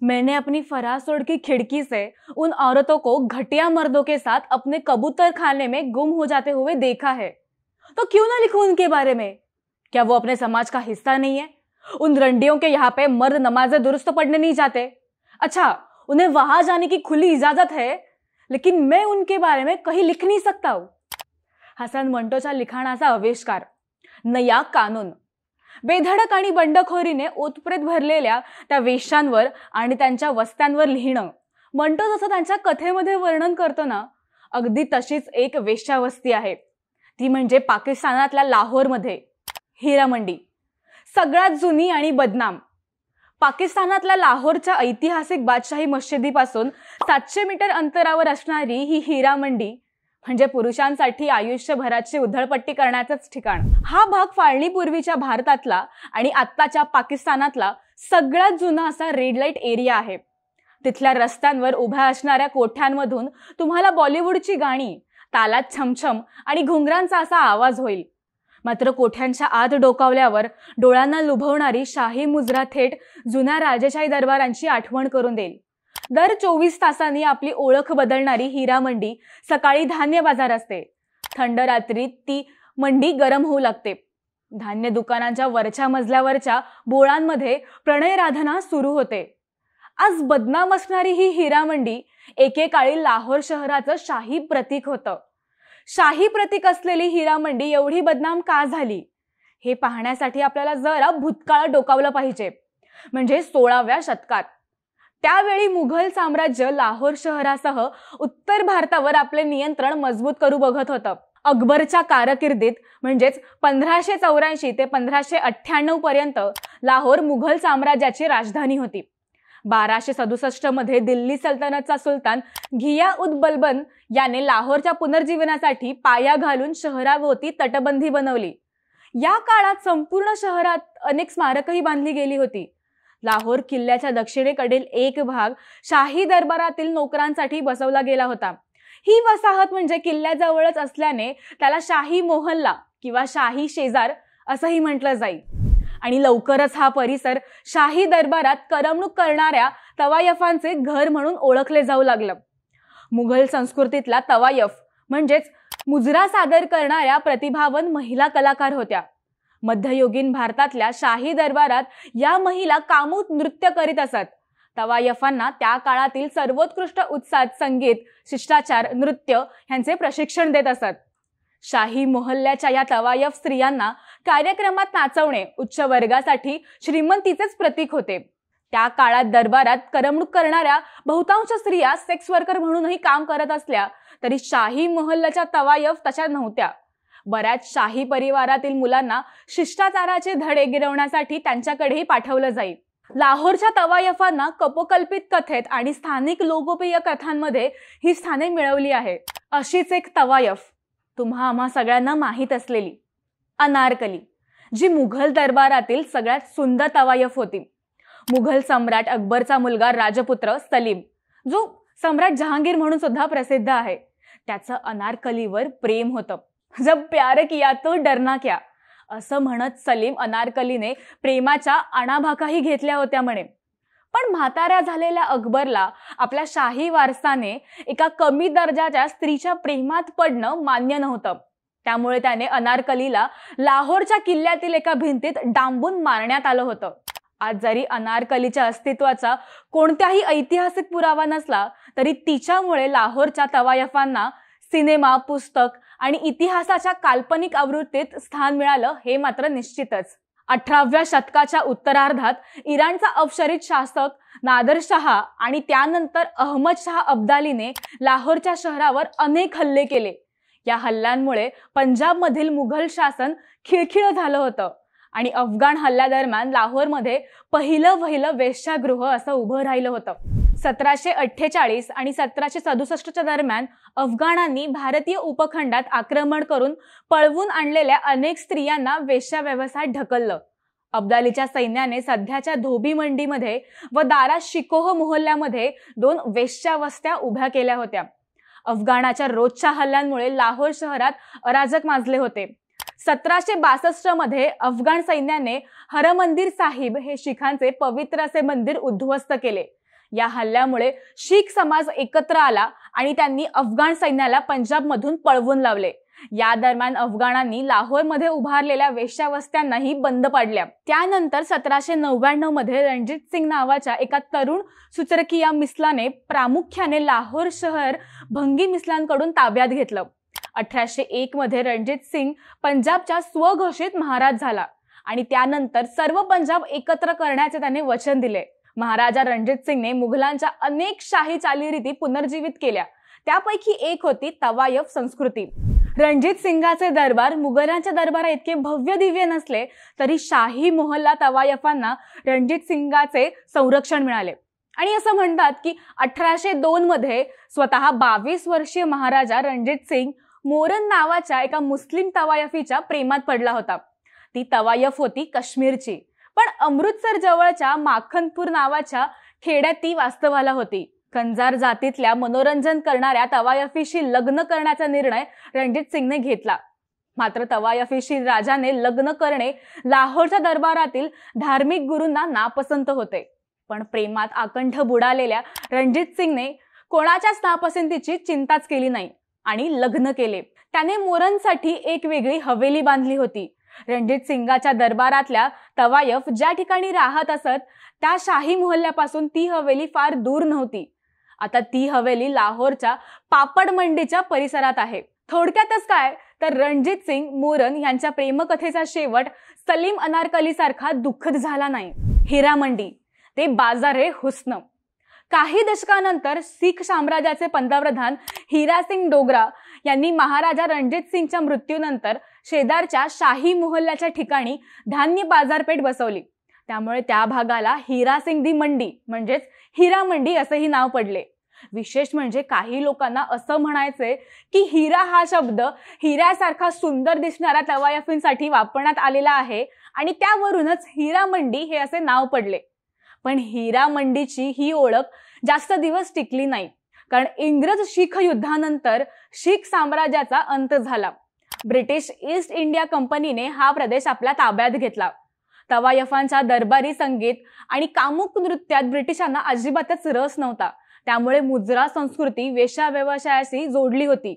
मैंने अपनी फरासोड़ की खिड़की से उन औरतों को घटिया मर्दों के साथ अपने कबूतर खाने में गुम हो जाते हुए देखा है। तो क्यों ना लिखूं उनके बारे में? क्या वो अपने समाज का हिस्सा नहीं है? उन रंडियों के यहाँ पे मर्द नमाजें दुरुस्त पढ़ने नहीं जाते। अच्छा, उन्हें वहां जाने की खुली इजाजत है, लेकिन मैं उनके बारे में कहीं लिख नहीं सकता हूं। हसन मंटोच्या लिखाणाचा आविष्कार, नया कानून। बेधडक आणि बंडखोरीने ओतप्रेत भरलेल्या त्या वेश्यांवर आणि त्यांच्या वस्त्यांवर लिहिणं, मंटो जसं त्यांच्या कथेमध्ये वर्णन करतो ना, अगदी तशीच एक वेश्यावस्ती आहे। ती म्हणजे पाकिस्तानातल्या लाहोरमध्ये हिरा मंडी, सगळ्यात जुनी आणि बदनाम। पाकिस्तानातल्या लाहोरच्या ऐतिहासिक बादशाही मशिदीपासून 700 मीटर अंतरावर असणारी ही हिरा मंडी म्हणजे पुरुषांसाठी आयुष्यभराची उधळपट्टी करण्याचंच ठिकाण। हा भाग फाळणीपूर्वीच्या भारतातला आणि आत्ताच्या पाकिस्तानातला सगळ्यात जुना असा रेड लाईट एरिया आहे। तिथल्या रस्त्यांवर उभ्या असणाऱ्या कोठ्यांमधून तुम्हाला बॉलिवूडची गाणी, तालात छमछम आणि घुंगरांचा असा आवाज होईल। मात्र कोठ्यांच्या आत डोकावल्यावर डोळ्यांना लुभवणारी शाही मुजरा थेट जुन्या राजेशाही दरबारांची आठवण करून देईल। दर 24 तासांनी आपली ओळख बदलणारी हिरा मंडी सकाळी धान्य बाजार असते। थंड रात्रीत ती मंडी गरम होऊ लागते। धान्य दुकानांच्या वरच्या मजल्यावरच्या बोळांमध्ये प्रणयराधना सुरू होते। आज बदनाम असणारी ही हिरा मंडी एकेकाळी लाहोर शहराचं शाही प्रतीक होतं। शाही प्रतीक असलेली हिरा मंडी एवढी बदनाम का झाली, हे पाहण्यासाठी आपल्याला जरा भूतकाळ डोकावलं पाहिजे। म्हणजे 16व्या शतकात त्यावेळी मुघल साम्राज्य लाहोर शहरासह उत्तर भारतावर आपले नियंत्रण मजबूत करू बघत होतं। अकबरच्या कारकिर्दीत म्हणजेच 1584 ते 1598 पर्यंत लाहोर मुघल साम्राज्याची राजधानी होती। 1267 मध्ये दिल्ली सल्तनतचा सुलतान घिया-उद-बल्बन याने लाहोरच्या पुनर्जीवनासाठी पाया घालून शहराभोवती तटबंदी बनवली। या काळात संपूर्ण शहरात अनेक स्मारकही बांधली गेली होती। लाहोर किल्ल्याच्या दक्षिणेकडील एक भाग शाही दरबारातील नोकरांसाठी बसवला गेला होता। ही वसाहत म्हणजे किल्ल्याजवळच असल्याने त्याला शाही मोहल्ला किंवा शाही शेजार असंही म्हटलं जाईल। आणि लवकरच हा परिसर शाही दरबारात करमणूक करणाऱ्या तवायफांचे घर म्हणून ओळखले जाऊ लागलं। मुघल संस्कृतीतला तवायफ म्हणजेच मुजरा सादर करणाऱ्या प्रतिभावान महिला कलाकार होत्या। मध्ययुगीन भारतातल्या शाही दरबारात या महिला कामूत नृत्य करीत असत। तवायफांना त्या काळातील सर्वोत्कृष्ट उत्साह, संगीत, शिष्टाचार, नृत्य यांचे प्रशिक्षण देत असत। शाही मोहल्ल्याच्या या तवायफ स्त्रियांना कार्यक्रमात नाचवणे उच्च वर्गासाठी श्रीमंतीचेच प्रतीक होते। त्या काळात दरबारात करमणूक करणाऱ्या बहुतांश स्त्रिया सेक्स वर्कर म्हणूनही काम करत असल्या तरी शाही मोहल्ल्याच्या तवायफ तशा नव्हत्या। बऱ्याच शाही परिवारातील मुलांना शिष्टाचाराचे धडे गिरवण्यासाठी त्यांच्याकडेही पाठवलं जाई। लाहोरच्या तवायफांना कपोकल्पित कथेत आणि स्थानिक लोकप्रिय कथांमध्ये ही स्थाने मिळवली आहेत। अशीच एक तवायफ तुम्हा आम्हा सगळ्यांना माहीत असलेली अनारकली, जी मुघल दरबारातील सगळ्यात सुंदर तवायफ होती। मुघल सम्राट अकबरचा मुलगा राजपुत्र सलीम, जो सम्राट जहांगीर म्हणून सुद्धा प्रसिद्ध आहे, त्याचं अनारकलीवर प्रेम होतं। जब प्यार किया तो डरना क्या असं म्हणत सलीम अनारकलीने प्रेमाच्या अणाभाकाही घेतल्या होत्या म्हणे। पण म्हाताऱ्या झालेल्या अकबरला आपल्या शाही वारसाने एका कमी दर्जाच्या स्त्रीच्या प्रेमात पडणं मान्य नव्हतं। त्यामुळे त्याने अनारकलीला लाहोरच्या किल्ल्यातील एका भिंतीत डांबून मारण्यात आलं होतं। आज जरी अनारकलीच्या अस्तित्वाचा कोणताही ऐतिहासिक पुरावा नसला तरी तिच्यामुळे लाहोरच्या तवायफांना सिनेमा, पुस्तक आणि इतिहासाच्या काल्पनिक आवृत्तीत स्थान मिळालं हे मात्र निश्चितच। 18व्या शतकाच्या उत्तरार्धात इराणचा अफशरीत शासक नादर शहा आणि त्यानंतर अहमद शाह अब्दालीने लाहोरच्या शहरावर अनेक हल्ले केले। या हल्ल्यांमुळे पंजाबमधील मुघल शासन खिळखिळं झालं होतं आणि अफगाण हल्ल्यादरम्यान लाहोरमध्ये पहिलं वेश्यागृह असं उभं राहिलं होतं। 1748 आणि 1767च्या दरम्यान अफगाणांनी भारतीय उपखंडात आक्रमण करून पळवून आणलेल्या अनेक स्त्रियांना वेश्या व्यवसायात ढकललं। अब्दालीच्या सैन्याने सध्याच्या धोबी मंडीमध्ये व दारा शिकोह मोहल्ल्यामध्ये 2 वेश्यावस्त्या उभ्या केल्या होत्या। अफगाणाच्या रोजच्या हल्ल्यांमुळे लाहोर शहरात अराजक माजले होते। 1762 मध्ये अफगाण सैन्याने हरमंदिर साहिब हे शिखांचे पवित्र असे मंदिर उद्ध्वस्त केले। या हल्ल्यामुळे शीख समाज एकत्र आला आणि त्यांनी अफगाण सैन्याला पंजाबमधून पळवून लावले। या दरम्यान अफगाणांनी लाहोरमध्ये उभारलेल्या वेश्यावस्त्यांनाही बंद पाडल्या। त्यानंतर 1799 मध्ये रणजित सिंग नावाच्या एका तरुण सुचरकिया मिस्लाने प्रामुख्याने लाहोर शहर भंगी मिस्लांकडून ताब्यात घेतलं। 1801 मध्ये रणजित सिंग पंजाबच्या स्वघोषित महाराज झाला आणि त्यानंतर सर्व पंजाब एकत्र करण्याचे त्याने वचन दिले। महाराजा रणजित सिंगने मुघलांच्या अनेक शाही चालीरीती पुनर्जीवित केल्या, त्यापैकी एक होती तवायफ संस्कृती। रणजित सिंगाचे दरबार मुघलांच्या दरबारा इतके भव्य दिव्य नसले तरी शाही मोहल्ला तवायफांना रणजित सिंगाचे संरक्षण मिळाले आणि असं म्हणतात की 1802 मध्ये स्वतः 22 वर्षीय महाराजा रणजित सिंग मोरन नावाच्या एका मुस्लिम तवायफीच्या प्रेमात पडला होता। ती तवायफ होती काश्मीरची, पण अमृतसर जवळच्या माखनपूर नावाच्या खेड्यात ती वास्तवाला होती। कंजार जातीतल्या मनोरंजन करणाऱ्या तवायफीशी लग्न करण्याचा निर्णय रणजित सिंगने घेतला। मात्र तवायफीशी राजाने लग्न करणे लाहोरच्या दरबारातील धार्मिक गुरूंना नापसंत होते। पण प्रेमात आकंठ बुडालेल्या रणजित सिंगने कोणाच्याच नापसंतीची चिंताच केली नाही आणि लग्न केले। त्याने मोरनसाठी एक वेगळी हवेली बांधली होती। रणजित सिंगाच्या दरबारातल्या तवायफ ज्या ठिकाणी राहत असत त्या शाही मोहल्ल्यापासून ती हवेली फार दूर नव्हती। आता ती हवेली लाहोरच्या पापड मंडीच्या परिसरात आहे। थोडक्यातच काय तर रणजित सिंग मोरन यांच्या प्रेमकथेचा शेवट सलीम अनारकली सारखा दुःखद झाला नाही। हिरा मंडी ते बाजारे हुस्न। काही दशकानंतर शीख साम्राज्याचे पंतप्रधान हिरा सिंग डोगरा यांनी महाराजा रणजित सिंगच्या मृत्यूनंतर शेजारच्या शाही मोहल्ल्याच्या ठिकाणी धान्य बाजारपेठ बसवली। त्यामुळे त्या भागाला हिरा सिंग दी मंडी म्हणजेच हिरा मंडी असेही नाव पडले। विशेष म्हणजे काही लोकांना असं म्हणायचे की हिरा हा शब्द हिऱ्यासारखा सुंदर दिसणाऱ्या तवायफींसाठी वापरण्यात आलेला आहे आणि त्यावरूनच हिरा मंडी हे असे नाव पडले। पण हिरा मंडीची ही ओळख जास्त दिवस टिकली नाही, कारण इंग्रज शीख युद्धानंतर शीख साम्राज्याचा अंत झाला। ब्रिटिश ईस्ट इंडिया कंपनीने हा प्रदेश आपल्या ताब्यात घेतला। तवायफांच्या दरबारी संगीत आणि कामुक नृत्यात ब्रिटिशांना अजिबातच रस नव्हता, त्यामुळे मुजरा संस्कृती वेश्या व्यवसायाशी जोडली होती।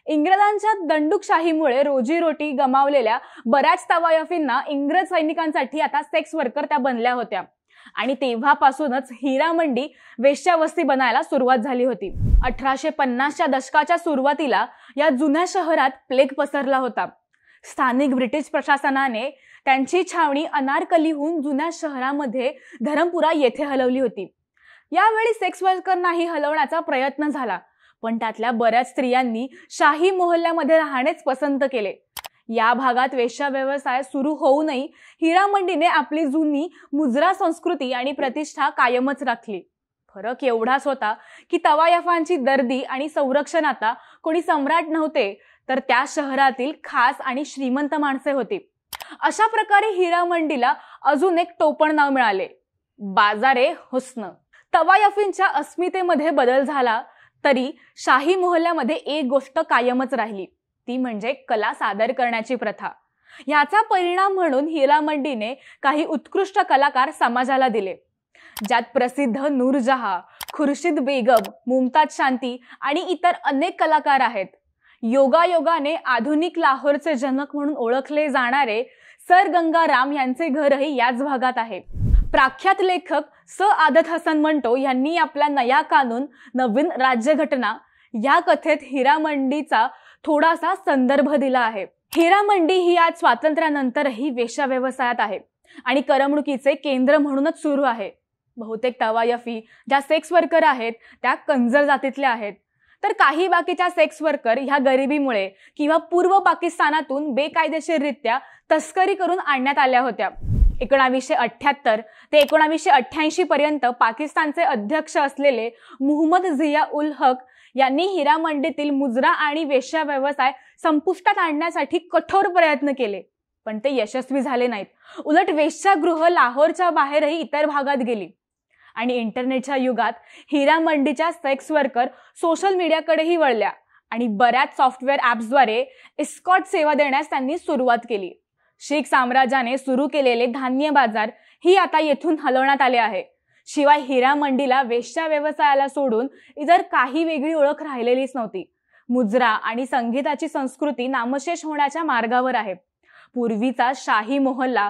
इंग्रजांच्या दंडुकशाहीमुळे रोजीरोटी गमावलेल्या बऱ्याच तवायफींना इंग्रज सैनिकांसाठी आता सेक्स वर्कर त्या बनल्या होत्या आणि तेव्हापासूनच हिरा मंडी वेश्यावस्ती बनायला सुरुवात झाली होती। 1850च्या दशकाच्या सुरुवातीला या जुन्या शहरात प्लेग पसरला होता। स्थानिक ब्रिटिश प्रशासनाने त्यांची छावणी अनारकलीहून जुन्या शहरामध्ये धरमपुरा येथे हलवली होती। यावेळी सेक्स वर्करनाही हलवण्याचा प्रयत्न झाला, पण त्यातल्या बऱ्याच स्त्रियांनी शाही मोहल्ल्यामध्ये राहणेच पसंत केले। या भागात वेश्या व्यवसाय सुरू होऊनही हिरा मंडीने आपली जुनी मुजरा संस्कृती आणि प्रतिष्ठा कायमच राखली। फरक एवढाच होता की तवायफांची दर्दी आणि संरक्षण आता कोणी सम्राट नव्हते, तर त्या शहरातील खास आणि श्रीमंत माणसे होती। अशा प्रकारे हिरा मंडीला अजून एक टोपण नाव मिळाले, बाजारे हुस्न। तवायफींच्या अस्मितेमध्ये बदल झाला तरी शाही मोहल्ल्यामध्ये एक गोष्ट कायमच राहिली, ती म्हणजे कला सादर करण्याची प्रथा। याचा परिणाम म्हणून हिरा मंडीने काही उत्कृष्ट कलाकार समाजाला दिले, ज्यात प्रसिद्ध नूरजहां, खुर्शीद बेगम, मुमताज शांती आणि इतर अनेक कलाकार आहेत। योगायोगाने आधुनिक लाहोरचे जनक म्हणून ओळखले जाणारे सर गंगाराम यांचे घरही याच भागात आहे। प्रख्यात लेखक आदत हसन मंटो यांनी आपल्या नया कानून नवीन राज्यघटना या कथेत हिरा मंडीचा थोडासा संदर्भ दिला आहे। हिरा मंडी ही आज स्वातंत्र्यानंतरही वेश्या व्यवसायात आहे आणि करमणुकीचे केंद्र म्हणूनच सुरू आहे। बहुतेक तवायफी ज्या सेक्स वर्कर आहेत त्या कंजर जातीतल्या आहेत, तर काही बाकीच्या सेक्स वर्कर ह्या गरिबीमुळे किंवा पूर्व पाकिस्तानातून बेकायदेशीररित्या तस्करी करून आणण्यात आल्या होत्या। 1978 ते 1988 पर्यंत पाकिस्तानचे अध्यक्ष असलेले मुहम्मद झिया उल हक यांनी हिरा मंडीतील मुजरा आणि वेश्या व्यवसाय संपुष्टात आणण्यासाठी कठोर प्रयत्न केले, पण ते यशस्वी झाले नाहीत। उलट वेश्यागृह लाहोरच्या बाहेरही इतर भागात गेली आणि इंटरनेटच्या युगात हिरा मंडीच्या सेक्स वर्कर सोशल मीडियाकडेही वळल्या आणि बऱ्याच सॉफ्टवेअर ॲप्सद्वारे एस्कॉर्ट सेवा देण्यास त्यांनी सुरुवात केली। शीख साम्राज्याने सुरू केलेले धान्य बाजार ही आता येथून हलवण्यात आले आहे। शिवाय हिरा मंडीला वेश्या व्यवसायाला सोडून इतर काही वेगळी ओळख राहिलेलीच नव्हती. मुजरा आणि संगीताची संस्कृती नामशेष होण्याच्या मार्गावर आहे. पूर्वीचा शाही मोहल्ला,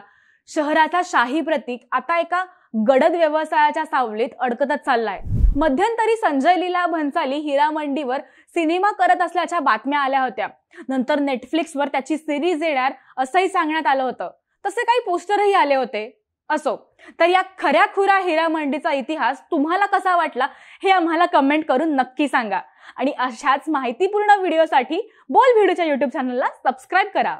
शहराचा शाही प्रतीक आता एका गडद व्यवसायाच्या सावलीत अडकतच चाललाय. मध्यंतरी संजय लीला भंसाली हिरा मंडीवर सिनेमा करत असल्याच्या बातम्या आल्या होत्या. नंतर नेटफ्लिक्सवर त्याची सिरीज येणार असंही सांगण्यात आलं होतं. तसे काही पोस्टरही आले होते. असो, तर या खऱ्याखुरा हिरा मंडीचा इतिहास तुम्हाला कसा वाटला हे आम्हाला कमेंट करून नक्की सांगा. आणि अशाच माहितीपूर्ण व्हिडिओसाठी बोल व्हिडिओच्या YouTube चॅनलला सबस्क्राईब करा.